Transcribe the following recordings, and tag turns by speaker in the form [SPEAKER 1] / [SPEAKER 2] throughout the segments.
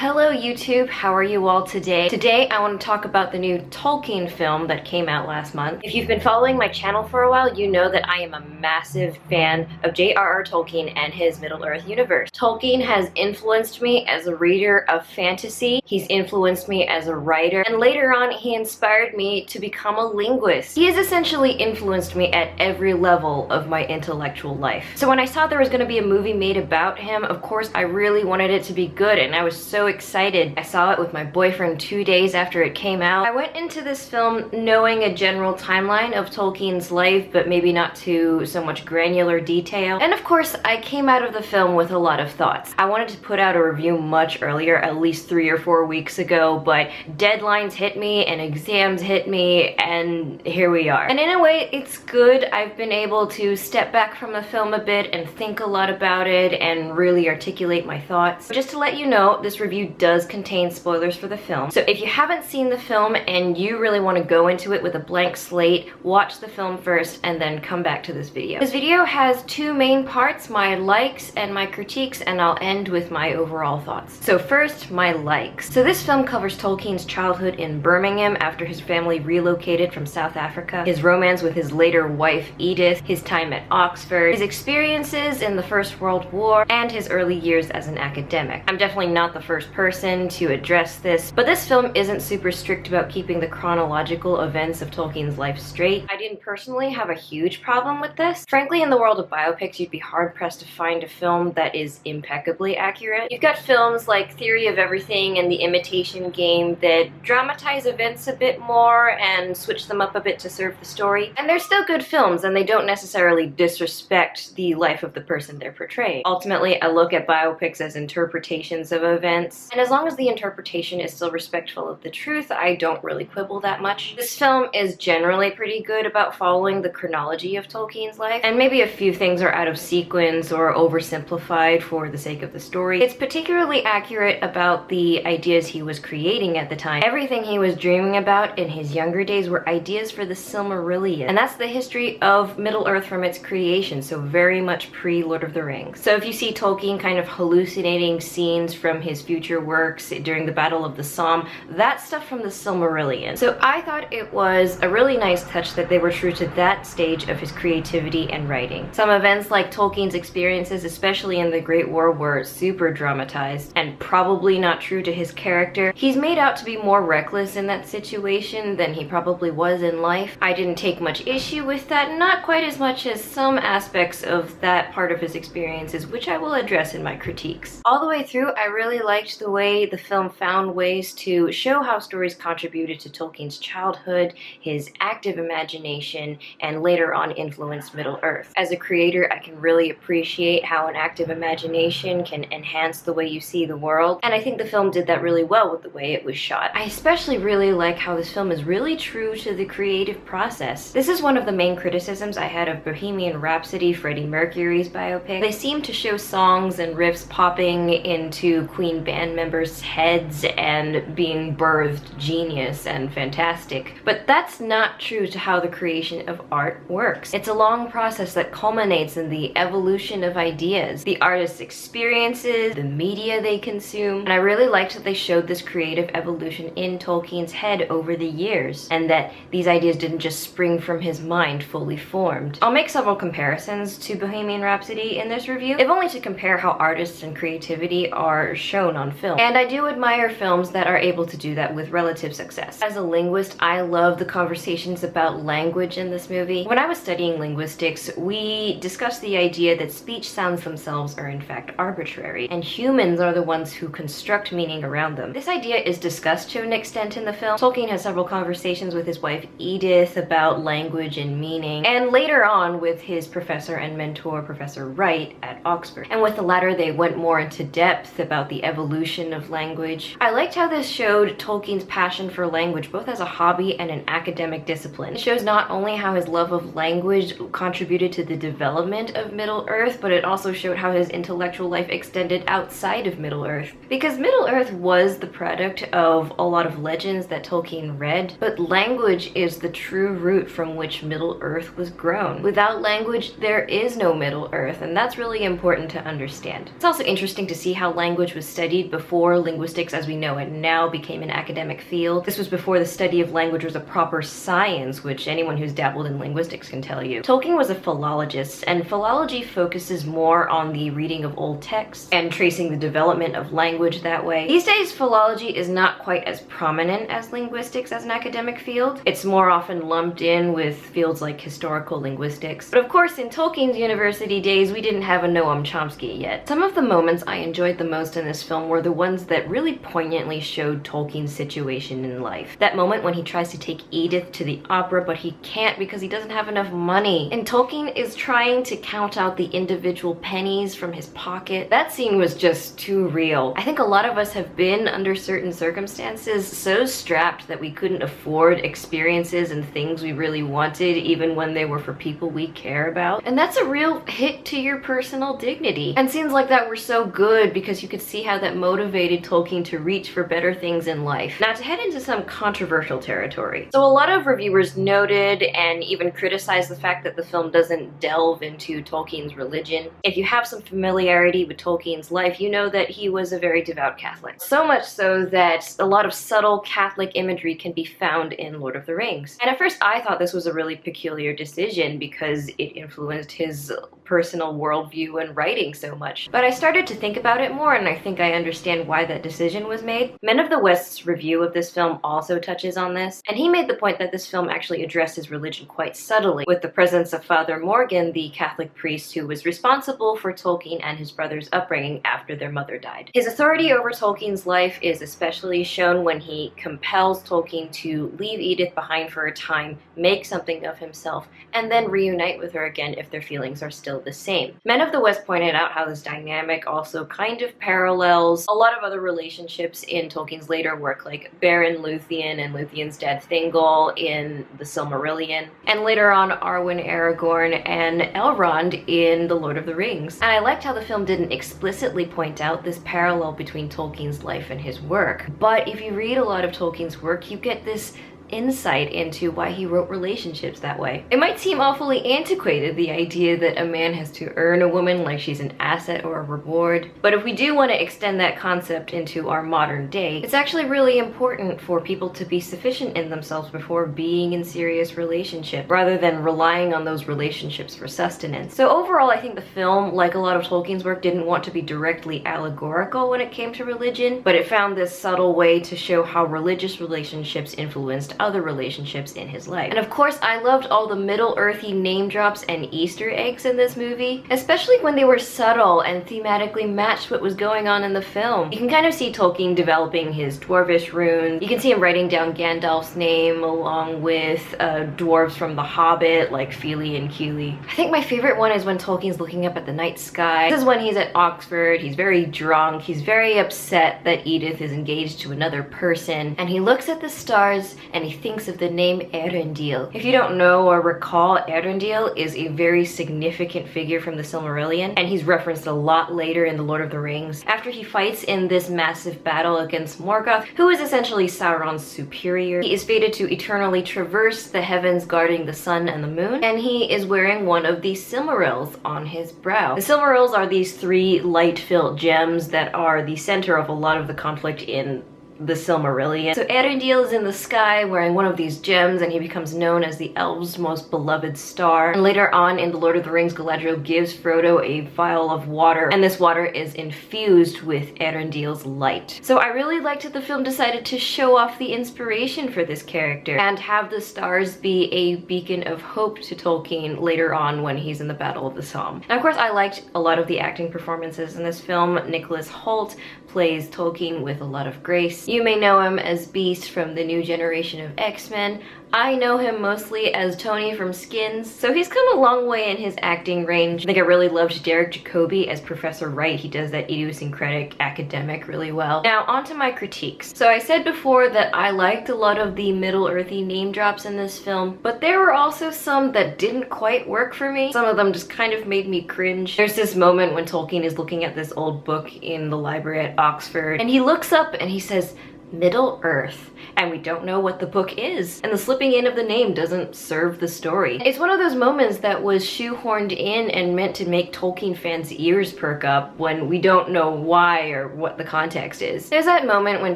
[SPEAKER 1] Hello YouTube, how are you all today? Today I want to talk about the new Tolkien film that came out last month. If you've been following my channel for a while, you know that I am a massive fan of J.R.R. Tolkien and his Middle Earth universe. Tolkien has influenced me as a reader of fantasy, he's influenced me as a writer, and later on he inspired me to become a linguist. He has essentially influenced me at every level of my intellectual life. So when I saw there was going to be a movie made about him, of course I really wanted it to be good, and I was so excited. I saw it with my boyfriend 2 days after it came out. I went into this film knowing a general timeline of Tolkien's life, but maybe not to so much granular detail. And of course, I came out of the film with a lot of thoughts. I wanted to put out a review much earlier, at least 3 or 4 weeks ago, but deadlines hit me and exams hit me, and here we are. And in a way, it's good. I've been able to step back from the film a bit and think a lot about it and really articulate my thoughts. Just to let you know, this review does contain spoilers for the film. So if you haven't seen the film and you really want to go into it with a blank slate, watch the film first and then come back to this video. This video has 2 main parts, my likes and my critiques, and I'll end with my overall thoughts. So first, my likes. So this film covers Tolkien's childhood in Birmingham after his family relocated from South Africa, his romance with his later wife Edith, his time at Oxford, his experiences in the First World War, and his early years as an academic. I'm definitely not the first person to address this, but this film isn't super strict about keeping the chronological events of Tolkien's life straight. I didn't personally have a huge problem with this. Frankly, in the world of biopics, you'd be hard-pressed to find a film that is impeccably accurate. You've got films like Theory of Everything and The Imitation Game that dramatize events a bit more and switch them up a bit to serve the story. And they're still good films, and they don't necessarily disrespect the life of the person they're portraying. Ultimately, I look at biopics as interpretations of events, and as long as the interpretation is still respectful of the truth, I don't really quibble that much. This film is generally pretty good about following the chronology of Tolkien's life, and maybe a few things are out of sequence or oversimplified for the sake of the story. It's particularly accurate about the ideas he was creating at the time. Everything he was dreaming about in his younger days were ideas for the Silmarillion, and that's the history of Middle-earth from its creation, so very much pre-Lord of the Rings. So if you see Tolkien kind of hallucinating scenes from his future works during the Battle of the Somme, that's stuff from the Silmarillion. So I thought it was a really nice touch that they were true to that stage of his creativity and writing. Some events like Tolkien's experiences, especially in the Great War, were super dramatized and probably not true to his character. He's made out to be more reckless in that situation than he probably was in life. I didn't take much issue with that, not quite as much as some aspects of that part of his experiences, which I will address in my critiques. All the way through, I really liked the way the film found ways to show how stories contributed to Tolkien's childhood, his active imagination, and later on influenced Middle-earth. As a creator, I can really appreciate how an active imagination can enhance the way you see the world, and I think the film did that really well with the way it was shot. I especially really like how this film is really true to the creative process. This is one of the main criticisms I had of Bohemian Rhapsody, Freddie Mercury's biopic. They seem to show songs and riffs popping into Queen band members' heads and being birthed genius and fantastic. But that's not true to how the creation of art works. It's a long process that culminates in the evolution of ideas, the artist's experiences, the media they consume, and I really liked that they showed this creative evolution in Tolkien's head over the years, and that these ideas didn't just spring from his mind fully formed. I'll make several comparisons to Bohemian Rhapsody in this review, if only to compare how artists and creativity are shown on film. And I do admire films that are able to do that with relative success. As a linguist, I love the conversations about language in this movie. When I was studying linguistics, we discussed the idea that speech sounds themselves are in fact arbitrary, and humans are the ones who construct meaning around them. This idea is discussed to an extent in the film. Tolkien has several conversations with his wife Edith about language and meaning, and later on with his professor and mentor, Professor Wright, at Oxford. And with the latter, they went more into depth about the evolution of language. I liked how this showed Tolkien's passion for language, both as a hobby and an academic discipline. It shows not only how his love of language contributed to the development of Middle-earth, but it also showed how his intellectual life extended outside of Middle-earth. Because Middle-earth was the product of a lot of legends that Tolkien read, but language is the true root from which Middle-earth was grown. Without language, there is no Middle-earth, and that's really important to understand. It's also interesting to see how language was studied before linguistics as we know it now became an academic field. This was before the study of language was a proper science, which anyone who's dabbled in linguistics can tell you. Tolkien was a philologist, and philology focuses more on the reading of old texts and tracing the development of language that way. These days, philology is not quite as prominent as linguistics as an academic field. It's more often lumped in with fields like historical linguistics. But of course, in Tolkien's university days, we didn't have a Noam Chomsky yet. Some of the moments I enjoyed the most in this film were the ones that really poignantly showed Tolkien's situation in life. That moment when he tries to take Edith to the opera, but he can't because he doesn't have enough money. And Tolkien is trying to count out the individual pennies from his pocket. That scene was just too real. I think a lot of us have been, under certain circumstances, so strapped that we couldn't afford experiences and things we really wanted, even when they were for people we care about. And that's a real hit to your personal dignity. And scenes like that were so good because you could see how that motivated Tolkien to reach for better things in life. Now, to head into some controversial territory. So a lot of reviewers noted and even criticized the fact that the film doesn't delve into Tolkien's religion. If you have some familiarity with Tolkien's life, you know that he was a very devout Catholic. So much so that a lot of subtle Catholic imagery can be found in Lord of the Rings. And at first I thought this was a really peculiar decision because it influenced his personal worldview and writing so much. But I started to think about it more, and I think I understand why that decision was made. Men of the West's review of this film also touches on this, and he made the point that this film actually addresses religion quite subtly, with the presence of Father Morgan, the Catholic priest who was responsible for Tolkien and his brother's upbringing after their mother died. His authority over Tolkien's life is especially shown when he compels Tolkien to leave Edith behind for a time, make something of himself, and then reunite with her again if their feelings are still the same. Men of the West pointed out how this dynamic also kind of parallels a lot of other relationships in Tolkien's later work, like Beren Luthien and Luthien's dad Thingol in the Silmarillion, and later on Arwen Aragorn and Elrond in The Lord of the Rings. And I liked how the film didn't explicitly point out this parallel between Tolkien's life and his work, but if you read a lot of Tolkien's work, you get this insight into why he wrote relationships that way. It might seem awfully antiquated, the idea that a man has to earn a woman like she's an asset or a reward, but if we do want to extend that concept into our modern day, it's actually really important for people to be sufficient in themselves before being in serious relationship, rather than relying on those relationships for sustenance. So overall, I think the film, like a lot of Tolkien's work, didn't want to be directly allegorical when it came to religion, but it found this subtle way to show how religious relationships influenced other relationships in his life. And of course, I loved all the Middle Earthy name drops and Easter eggs in this movie, especially when they were subtle and thematically matched what was going on in the film. You can kind of see Tolkien developing his dwarvish runes. You can see him writing down Gandalf's name along with dwarves from The Hobbit like Fili and Kili. I think my favorite one is when Tolkien's looking up at the night sky. This is when he's at Oxford, he's very drunk, he's very upset that Edith is engaged to another person, and he looks at the stars and he thinks of the name Erendil. If you don't know or recall, Erendil is a very significant figure from the Silmarillion, and he's referenced a lot later in The Lord of the Rings. After he fights in this massive battle against Morgoth, who is essentially Sauron's superior, he is fated to eternally traverse the heavens guarding the sun and the moon, and he is wearing one of the Silmarils on his brow. The Silmarils are these three light-filled gems that are the center of a lot of the conflict in the Silmarillion. So Erendil is in the sky wearing one of these gems, and he becomes known as the elves' most beloved star. And later on in The Lord of the Rings, Galadriel gives Frodo a vial of water, and this water is infused with Erendil's light. So I really liked that the film decided to show off the inspiration for this character and have the stars be a beacon of hope to Tolkien later on when he's in the Battle of the Somme. And of course, I liked a lot of the acting performances in this film. Nicholas Hoult plays Tolkien with a lot of grace. You may know him as Beast from the new generation of X-Men. I know him mostly as Tony from Skins, so he's come a long way in his acting range. I think I really loved Derek Jacobi as Professor Wright. He does that idiosyncratic academic really well. Now, on to my critiques. So I said before that I liked a lot of the Middle Earthy name drops in this film, but there were also some that didn't quite work for me. Some of them just kind of made me cringe. There's this moment when Tolkien is looking at this old book in the library at Oxford, and he looks up and he says, Middle Earth, and we don't know what the book is, and the slipping in of the name doesn't serve the story. It's one of those moments that was shoehorned in and meant to make Tolkien fans' ears perk up when we don't know why or what the context is. There's that moment when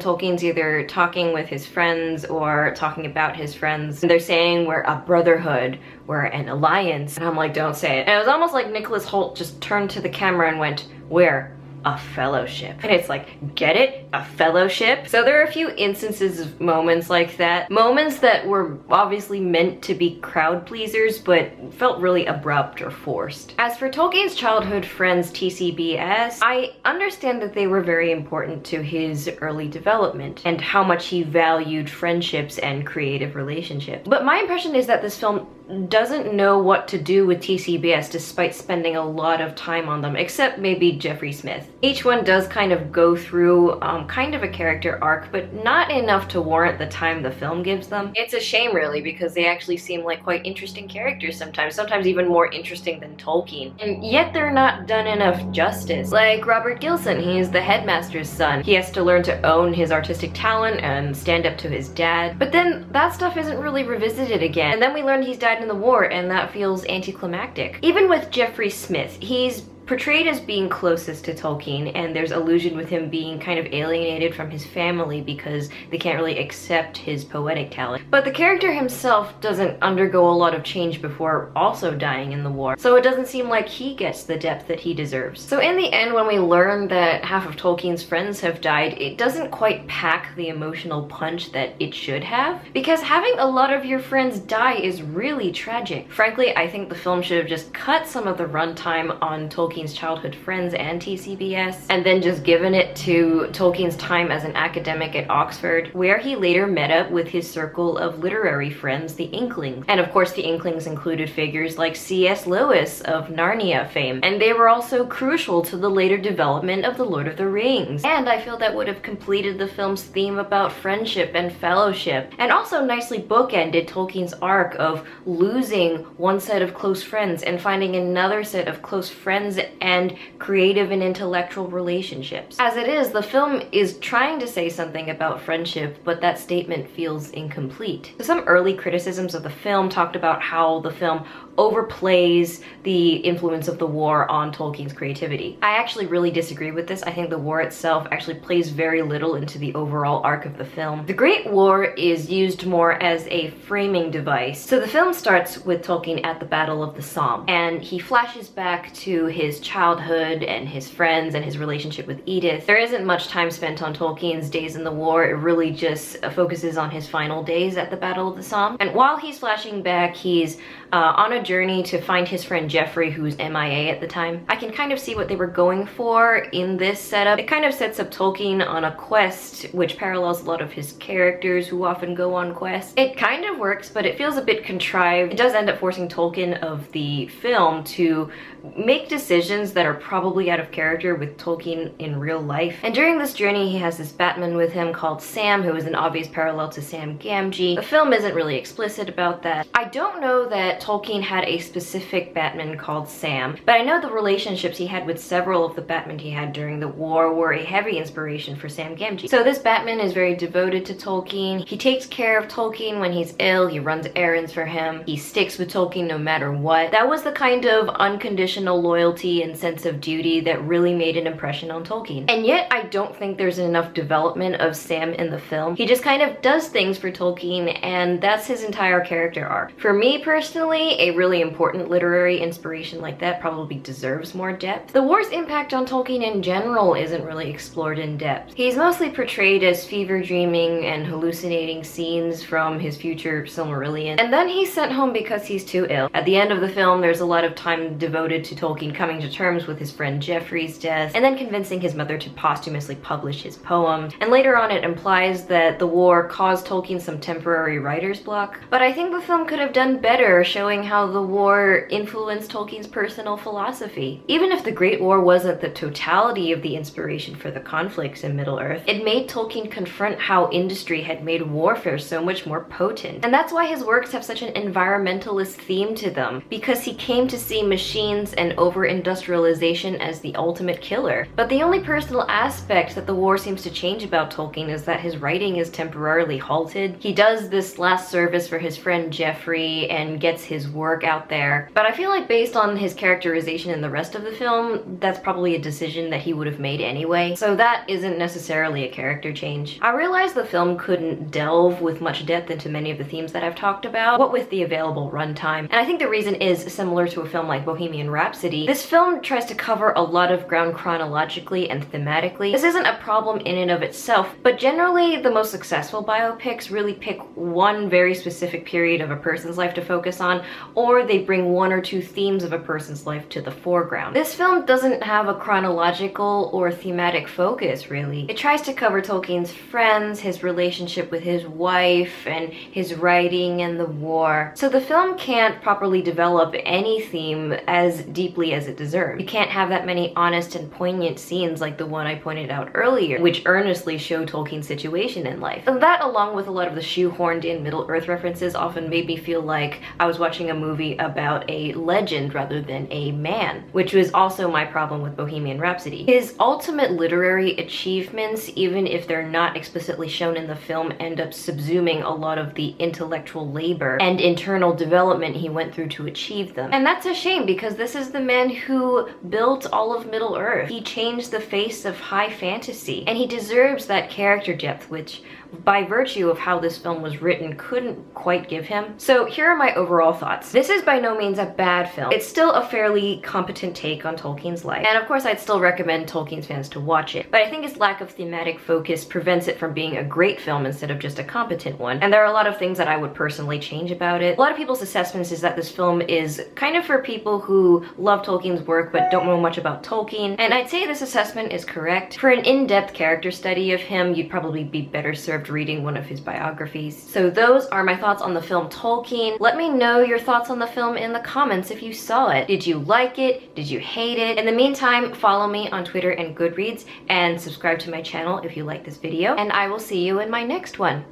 [SPEAKER 1] Tolkien's either talking with his friends or talking about his friends, and they're saying we're a brotherhood, we're an alliance, and I'm like, don't say it. And it was almost like Nicholas Hoult just turned to the camera and went, we're a fellowship. And it's like, get it? A fellowship? So there are a few instances of moments like that. Moments that were obviously meant to be crowd pleasers, but felt really abrupt or forced. As for Tolkien's childhood friends TCBS, I understand that they were very important to his early development and how much he valued friendships and creative relationships. But my impression is that this film doesn't know what to do with TCBS despite spending a lot of time on them, except maybe Jeffrey Smith. Each one does kind of go through kind of a character arc, but not enough to warrant the time the film gives them. It's a shame really, because they actually seem like quite interesting characters sometimes even more interesting than Tolkien. And yet they're not done enough justice. Like Robert Gilson, he's the headmaster's son. He has to learn to own his artistic talent and stand up to his dad. But then that stuff isn't really revisited again. And then we learn he's died in the war, and that feels anticlimactic. Even with Jeffrey Smith, he's portrayed as being closest to Tolkien, and there's allusion with him being kind of alienated from his family because they can't really accept his poetic talent. But the character himself doesn't undergo a lot of change before also dying in the war, so it doesn't seem like he gets the depth that he deserves. So in the end, when we learn that half of Tolkien's friends have died, it doesn't quite pack the emotional punch that it should have, because having a lot of your friends die is really tragic. Frankly, I think the film should have just cut some of the runtime on Tolkien's childhood friends and TCBS, and then just given it to Tolkien's time as an academic at Oxford, where he later met up with his circle of literary friends, the Inklings. And of course, the Inklings included figures like C.S. Lewis of Narnia fame, and they were also crucial to the later development of The Lord of the Rings. And I feel that would have completed the film's theme about friendship and fellowship, and also nicely bookended Tolkien's arc of losing one set of close friends and finding another set of close friends and creative and intellectual relationships. As it is, the film is trying to say something about friendship, but that statement feels incomplete. So some early criticisms of the film talked about how the film overplays the influence of the war on Tolkien's creativity. I actually really disagree with this. I think the war itself actually plays very little into the overall arc of the film. The Great War is used more as a framing device. So the film starts with Tolkien at the Battle of the Somme, and he flashes back to his childhood and his friends and his relationship with Edith. There isn't much time spent on Tolkien's days in the war. It really just focuses on his final days at the Battle of the Somme. And while he's flashing back, he's on a journey to find his friend Jeffrey, who's MIA at the time. I can kind of see what they were going for in this setup. It kind of sets up Tolkien on a quest, which parallels a lot of his characters who often go on quests. It kind of works, but it feels a bit contrived. It does end up forcing Tolkien of the film to make decisions that are probably out of character with Tolkien in real life. And during this journey, he has this Batman with him called Sam, who is an obvious parallel to Sam Gamgee. The film isn't really explicit about that. I don't know that Tolkien had a specific Batman called Sam, but I know the relationships he had with several of the Batmen he had during the war were a heavy inspiration for Sam Gamgee. So this Batman is very devoted to Tolkien. He takes care of Tolkien when he's ill, he runs errands for him, he sticks with Tolkien no matter what. That was the kind of unconditional loyalty and sense of duty that really made an impression on Tolkien. And yet I don't think there's enough development of Sam in the film. He just kind of does things for Tolkien, and that's his entire character arc. For me personally, a really important literary inspiration like that probably deserves more depth. The war's impact on Tolkien in general isn't really explored in depth. He's mostly portrayed as fever dreaming and hallucinating scenes from his future Silmarillion, and then he's sent home because he's too ill. At the end of the film, there's a lot of time devoted to Tolkien coming to terms with his friend Jeffrey's death, and then convincing his mother to posthumously publish his poem. And later on it implies that the war caused Tolkien some temporary writer's block. But I think the film could have done better showing how the war influenced Tolkien's personal philosophy. Even if the Great War wasn't the totality of the inspiration for the conflicts in Middle-earth, it made Tolkien confront how industry had made warfare so much more potent. And that's why his works have such an environmentalist theme to them, because he came to see machines and over-industrialization as the ultimate killer. But the only personal aspect that the war seems to change about Tolkien is that his writing is temporarily halted. He does this last service for his friend Jeffrey and gets his work out there. But I feel like based on his characterization in the rest of the film, that's probably a decision that he would have made anyway. So that isn't necessarily a character change. I realize the film couldn't delve with much depth into many of the themes that I've talked about, what with the available runtime. And I think the reason is similar to a film like Bohemian Rhapsody. This film tries to cover a lot of ground chronologically and thematically. This isn't a problem in and of itself, but generally the most successful biopics really pick one very specific period of a person's life to focus on, or they bring one or two themes of a person's life to the foreground. This film doesn't have a chronological or thematic focus, really. It tries to cover Tolkien's friends, his relationship with his wife, and his writing and the war. So the film can't properly develop any theme as deeply as it deserves. You can't have that many honest and poignant scenes like the one I pointed out earlier, which earnestly show Tolkien's situation in life. And that, along with a lot of the shoehorned in Middle-earth references, often made me feel like I was watching a movie about a legend rather than a man, which was also my problem with Bohemian Rhapsody. His ultimate literary achievements, even if they're not explicitly shown in the film, end up subsuming a lot of the intellectual labor and internal development he went through to achieve them. And that's a shame, because this is the man who built all of Middle-earth. He changed the face of high fantasy, and he deserves that character depth, which by virtue of how this film was written couldn't quite give him. So here are my overall thoughts. This is by no means a bad film. It's still a fairly competent take on Tolkien's life, and of course I'd still recommend Tolkien's fans to watch it, but I think its lack of thematic focus prevents it from being a great film instead of just a competent one, and there are a lot of things that I would personally change about it. A lot of people's assessments is that this film is kind of for people who love Tolkien's work but don't know much about Tolkien, and I'd say this assessment is correct. For an in-depth character study of him, you'd probably be better served reading one of his biographies. So those are my thoughts on the film Tolkien. Let me know your thoughts on the film in the comments if you saw it. Did you like it? Did you hate it? In the meantime, follow me on Twitter and Goodreads, and subscribe to my channel if you like this video, and I will see you in my next one.